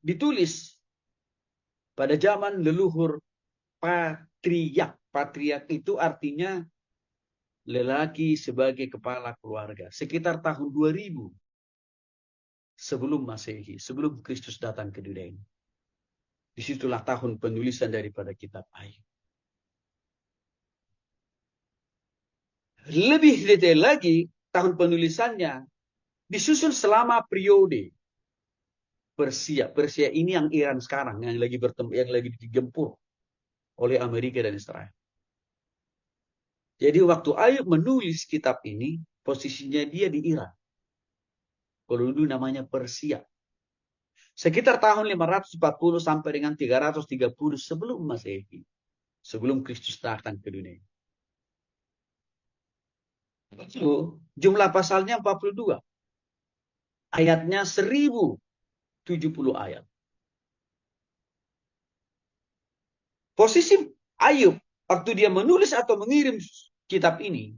ditulis pada zaman leluhur patriark. Patriark itu artinya lelaki sebagai kepala keluarga. Sekitar tahun 2000 sebelum Masehi, sebelum Kristus datang ke dunia ini. Disitulah tahun penulisan daripada kitab Ayub. Lebih detail lagi, tahun penulisannya disusun selama periode Persia. Persia ini yang Iran sekarang, yang lagi digempur oleh Amerika dan Israel. Jadi waktu Ayub menulis kitab ini, posisinya dia di Iran. Kalau dulu namanya Persia. Sekitar tahun 540 sampai dengan 330 sebelum Masehi. Sebelum Kristus datang ke dunia. Lalu, jumlah pasalnya 42. Ayatnya 1070 ayat. Posisi Ayub waktu dia menulis atau mengirim kitab ini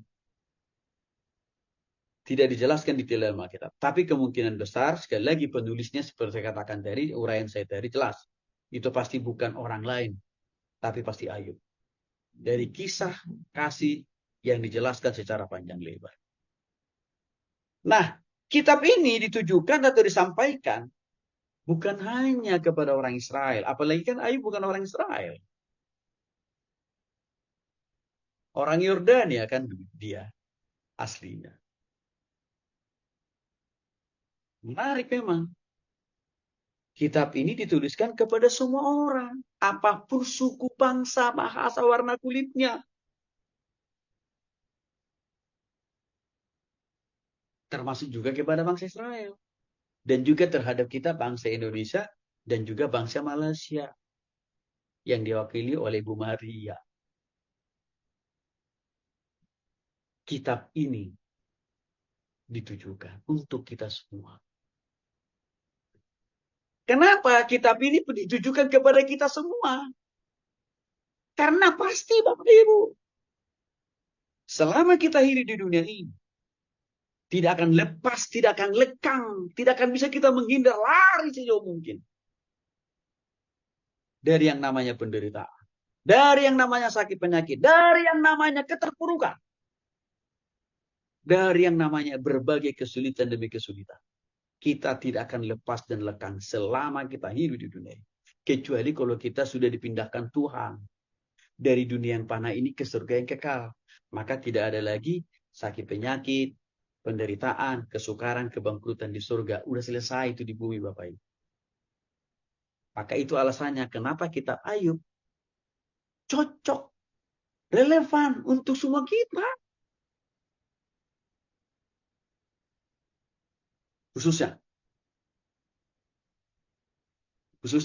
tidak dijelaskan detail dalam Alkitab. Tapi kemungkinan besar, sekali lagi penulisnya seperti saya katakan tadi, uraian saya tadi jelas. Itu pasti bukan orang lain, tapi pasti Ayub. Dari kisah kasih yang dijelaskan secara panjang lebar. Nah, kitab ini ditujukan atau disampaikan bukan hanya kepada orang Israel. Apalagi kan Ayub bukan orang Israel. Orang Yordania kan dia aslinya. Menarik memang. Kitab ini dituliskan kepada semua orang. Apapun suku, bangsa, bahasa, warna kulitnya. Termasuk juga kepada bangsa Israel. Dan juga terhadap kita bangsa Indonesia dan juga bangsa Malaysia. Yang diwakili oleh Bu Maria. Kitab ini ditujukan untuk kita semua. Kenapa kitab ini ditujukan kepada kita semua? Karena pasti Bapak Ibu, selama kita hidup di dunia ini, tidak akan lepas, tidak akan lekang, tidak akan bisa kita menghindar, lari sejauh mungkin. Dari yang namanya penderitaan, dari yang namanya sakit penyakit, dari yang namanya keterpurukan, dari yang namanya berbagai kesulitan demi kesulitan. Kita tidak akan lepas dan lekang selama kita hidup di dunia ini. Kecuali kalau kita sudah dipindahkan Tuhan dari dunia yang panah ini ke surga yang kekal. Maka tidak ada lagi sakit penyakit, penderitaan, kesukaran, kebangkrutan di surga. Udah selesai itu di bumi Bapak Ibu. Maka itu alasannya kenapa kitab Ayub cocok, relevan untuk semua kita. Khususnya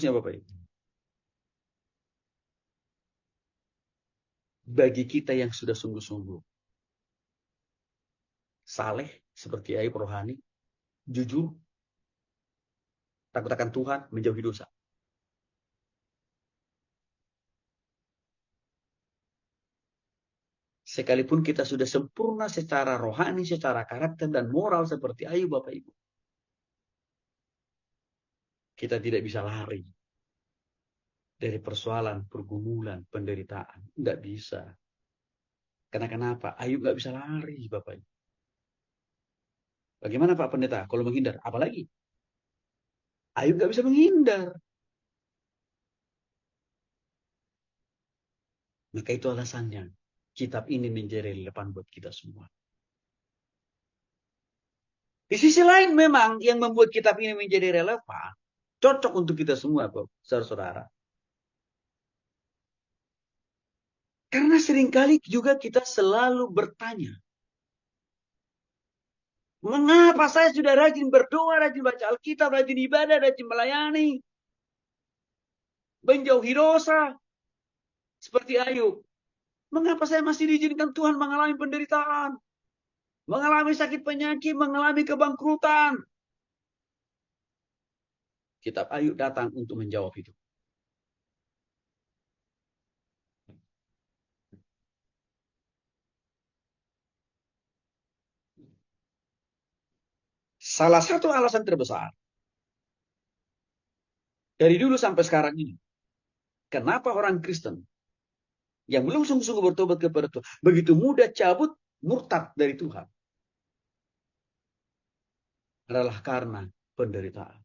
Bapak Ibu. Bagi kita yang sudah sungguh-sungguh saleh seperti Ayub rohani, jujur, takut akan Tuhan, menjauhi dosa. Sekalipun kita sudah sempurna secara rohani, secara karakter dan moral seperti Ayub Bapak Ibu. Kita tidak bisa lari dari persoalan, pergumulan, penderitaan. Tidak bisa. Karena kenapa? Ayub nggak bisa lari Bapak Ibu. Bagaimana Pak Pendeta? Kalau menghindar, apalagi? Ayub nggak bisa menghindar. Maka itu alasannya. Kitab ini menjadi relevan buat kita semua. Di sisi lain memang yang membuat kitab ini menjadi relevan, cocok untuk kita semua, saudara-saudara. Karena seringkali juga kita selalu bertanya, mengapa saya sudah rajin berdoa, rajin baca Alkitab, rajin ibadah, rajin melayani, menjauhi dosa, seperti Ayub. Mengapa saya masih diizinkan Tuhan mengalami penderitaan, mengalami sakit penyakit, mengalami kebangkrutan? Kitab Ayub datang untuk menjawab itu. Salah satu alasan terbesar Dari dulu sampai sekarang ini. Kenapa orang Kristen yang belum sungguh-sungguh bertobat kepada Tuhan begitu mudah cabut murtad dari Tuhan? Adalah karena penderitaan.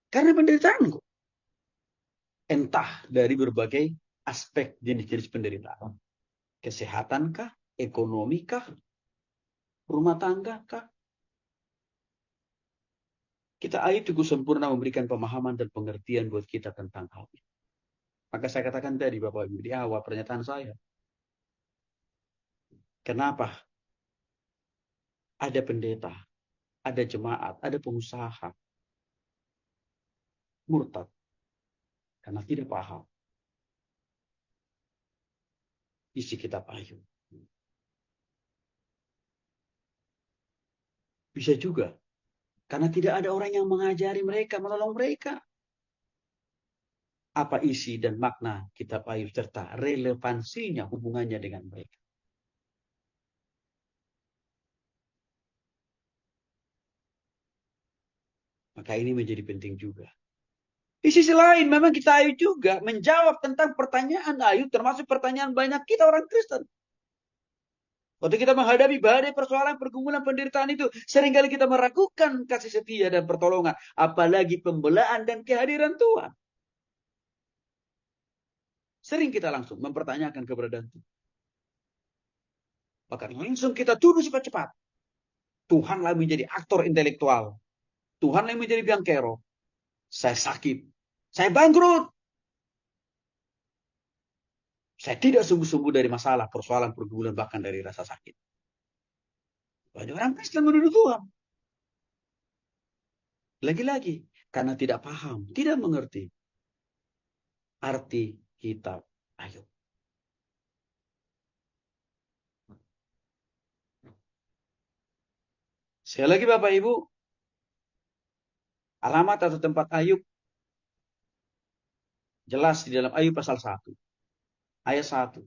Karena penderitaan kok. Entah dari berbagai aspek jenis-jenis penderitaan. Kesehatankah? Ekonomikah? Rumah tanggakah? Kita ayat cukup sempurna memberikan pemahaman dan pengertian buat kita tentang hal ini. Maka saya katakan tadi Bapak Ibu di awal pernyataan saya. Kenapa ada pendeta, ada jemaat, ada pengusaha murtad karena tidak paham isi kitab Ayub. Bisa juga karena tidak ada orang yang mengajari mereka, menolong mereka. Apa isi dan makna kitab Ayub serta relevansinya hubungannya dengan mereka. Maka ini menjadi penting juga. Di sisi lain memang kita Ayub juga menjawab tentang pertanyaan Ayub termasuk pertanyaan banyak kita orang Kristen. Waktu kita menghadapi badai persoalan pergumulan penderitaan itu, seringkali kita meragukan kasih setia dan pertolongan, apalagi pembelaan dan kehadiran Tuhan. Sering kita langsung mempertanyakan keberadaan Tuhan. Bahkan langsung kita tuduh cepat-cepat. Tuhanlah menjadi aktor intelektual. Tuhanlah menjadi biangkero. Saya sakit. Saya bangkrut. Saya tidak sembuh-sembuh dari masalah, persoalan, pergumulan, bahkan dari rasa sakit. Banyak orang Kristen menuduh Tuhan. Lagi-lagi, karena tidak paham, tidak mengerti arti kitab Ayub. Sekali lagi Bapak Ibu, alamat atau tempat Ayub jelas di dalam Ayub pasal 1. Ayat 1.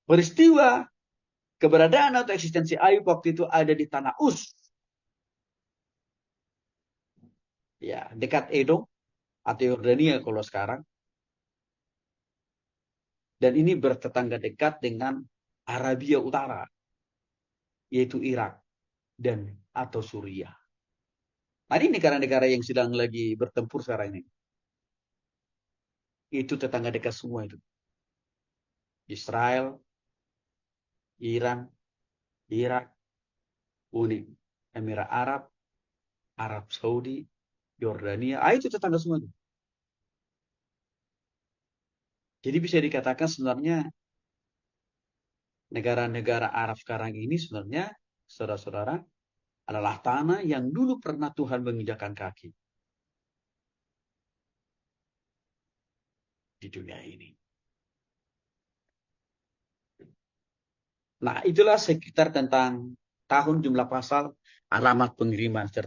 Peristiwa keberadaan atau eksistensi Ayub waktu itu ada di tanah Uz. Ya, dekat Edom atau Yordania kalau sekarang. Dan ini bertetangga dekat dengan Arabia Utara, yaitu Irak dan atau Suriah. Nah, ini negara-negara yang sedang lagi bertempur sekarang ini. Itu tetangga dekat semua itu. Israel, Iran, Irak, Uni Emirat Arab, Arab Saudi, Yordania. Itu tetangga semua itu. Jadi bisa dikatakan sebenarnya negara-negara Arab sekarang ini sebenarnya saudara-saudara adalah tanah yang dulu pernah Tuhan menginjakan kaki di dunia ini. Nah, itulah sekitar tentang tahun, jumlah pasal, alamat pengiriman serta